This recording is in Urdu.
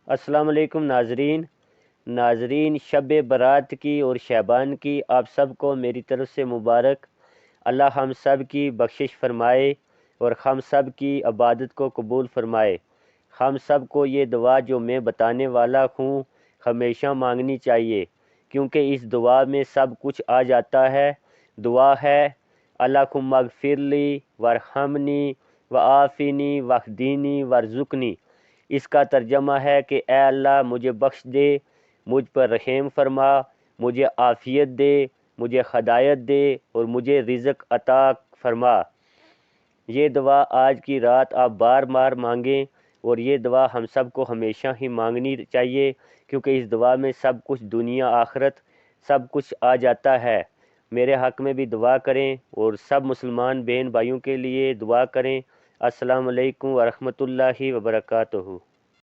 السلام علیکم ناظرین شب برات کی اور شعبان کی آپ سب کو میری طرف سے مبارک۔ اللہ ہم سب کی بخشش فرمائے اور ہم سب کی عبادت کو قبول فرمائے۔ ہم سب کو یہ دعا جو میں بتانے والا ہوں ہمیشہ مانگنی چاہیے، کیونکہ اس دعا میں سب کچھ آ جاتا ہے۔ دعا ہے اللہم اغفر لی وارحمنی وعافنی واہدینی وارزقنی۔ اس کا ترجمہ ہے کہ اے اللہ مجھے بخش دے، مجھ پر رحم فرما، مجھے عافیت دے، مجھے ہدایت دے اور مجھے رزق عطا فرما۔ یہ دعا آج کی رات آپ بار بار مانگیں، اور یہ دعا ہم سب کو ہمیشہ ہی مانگنی چاہیے، کیونکہ اس دعا میں سب کچھ دنیا آخرت سب کچھ آ جاتا ہے۔ میرے حق میں بھی دعا کریں اور سب مسلمان بہن بھائیوں کے لیے دعا کریں۔ السلام علیکم ورحمۃ اللہ وبرکاتہ۔